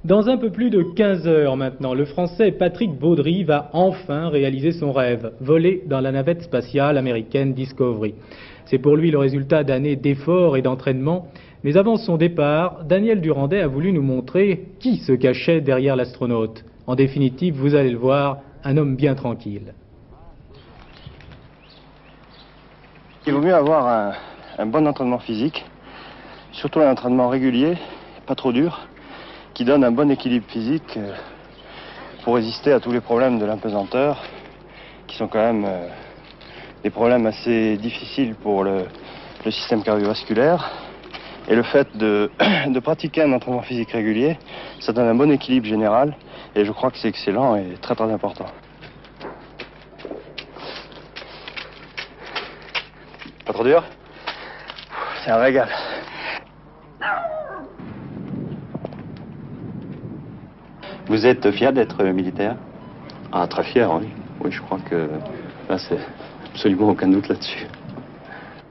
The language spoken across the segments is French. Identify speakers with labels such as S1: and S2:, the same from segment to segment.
S1: Dans un peu plus de 15 heures maintenant, le Français Patrick Baudry va enfin réaliser son rêve, voler dans la navette spatiale américaine Discovery. C'est pour lui le résultat d'années d'efforts et d'entraînement. Mais avant son départ, Daniel Durandet a voulu nous montrer qui se cachait derrière l'astronaute. En définitive, vous allez le voir, un homme bien tranquille.
S2: Il vaut mieux avoir un bon entraînement physique, surtout un entraînement régulier, pas trop dur, qui donne un bon équilibre physique pour résister à tous les problèmes de l'impesanteur, qui sont quand même des problèmes assez difficiles pour le système cardiovasculaire. Et le fait de pratiquer un entraînement physique régulier, ça donne un bon équilibre général, et je crois que c'est excellent et très très important. Pas trop dur? C'est un régal.
S3: Vous êtes fier d'être militaire?
S2: Ah, très fier, oui.
S3: Oui, je crois que là, c'est absolument aucun doute là-dessus.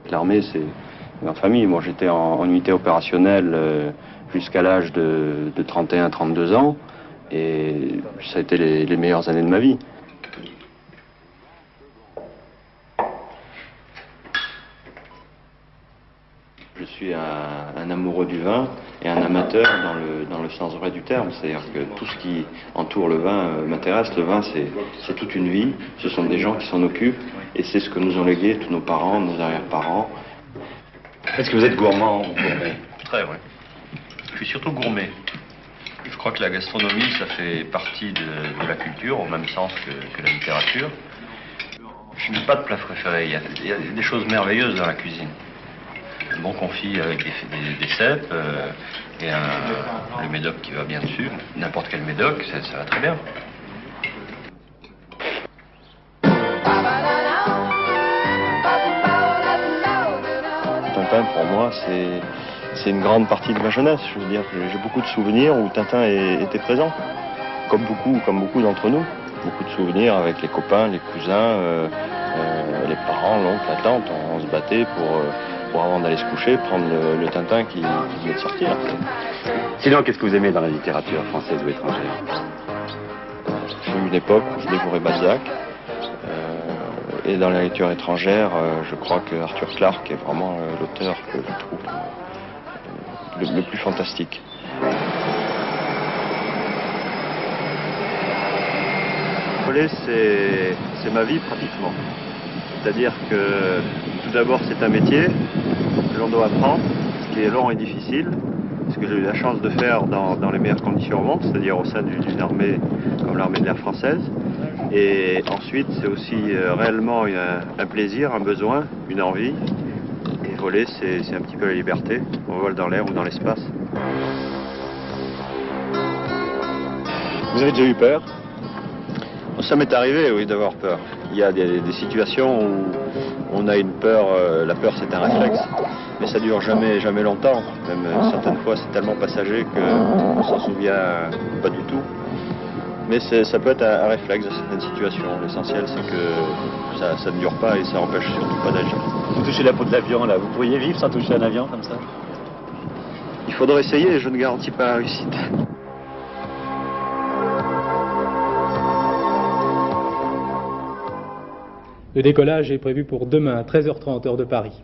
S3: L'armée, c'est ma famille. Moi, j'étais en unité opérationnelle jusqu'à l'âge de 31-32 ans. Et ça a été les meilleures années de ma vie. Je suis un amoureux du vin et un amateur dans le sens vrai du terme. C'est-à-dire que tout ce qui entoure le vin m'intéresse. Le vin, c'est toute une vie. Ce sont des gens qui s'en occupent. Et c'est ce que nous ont légué tous nos parents, nos arrière-parents.
S4: Est-ce que vous êtes gourmand ou gourmet?
S5: Très, oui. Je suis surtout gourmet. Je crois que la gastronomie, ça fait partie de la culture, au même sens que la littérature. Je n'ai pas de plat préféré. Il y a des choses merveilleuses dans la cuisine. Un bon confit avec des cèpes et le médoc qui va bien dessus. N'importe quel médoc, ça va très bien.
S2: Tintin, pour moi, c'est une grande partie de ma jeunesse. Je veux dire, j'ai beaucoup de souvenirs où Tintin était présent, comme beaucoup d'entre nous. Beaucoup de souvenirs avec les copains, les cousins, les parents, l'oncle, la tante. On se battait pour avant d'aller se coucher, prendre le Tintin qui venait de sortir.
S3: Sinon, qu'est-ce que vous aimez dans la littérature française ou étrangère?
S2: J'ai eu une époque où je dévorais Balzac. Et dans la lecture étrangère, je crois que Arthur Clarke est vraiment l'auteur que je trouve le plus fantastique. Voler, c'est ma vie pratiquement. C'est-à-dire que tout d'abord, c'est un métier que l'on doit apprendre, ce qui est long et difficile, ce que j'ai eu la chance de faire dans les meilleures conditions au monde, c'est-à-dire au sein d'une armée comme l'armée de l'air française. Et ensuite, c'est aussi réellement un plaisir, un besoin, une envie. Et voler, c'est un petit peu la liberté. On vole dans l'air ou dans l'espace.
S3: Vous avez déjà eu peur?
S2: Ça m'est arrivé, oui, d'avoir peur. Il y a des situations où on a une peur, la peur c'est un réflexe, mais ça dure jamais longtemps. Même certaines fois c'est tellement passager qu'on s'en souvient pas du tout. Mais ça peut être un réflexe dans certaines situations. L'essentiel c'est que ça ne dure pas et ça empêche surtout pas d'agir.
S3: Vous touchez la peau de l'avion là, vous pourriez vivre sans toucher un avion comme ça?
S2: Il faudrait essayer et je ne garantis pas la réussite.
S1: Le décollage est prévu pour demain, 13h30, heure de Paris.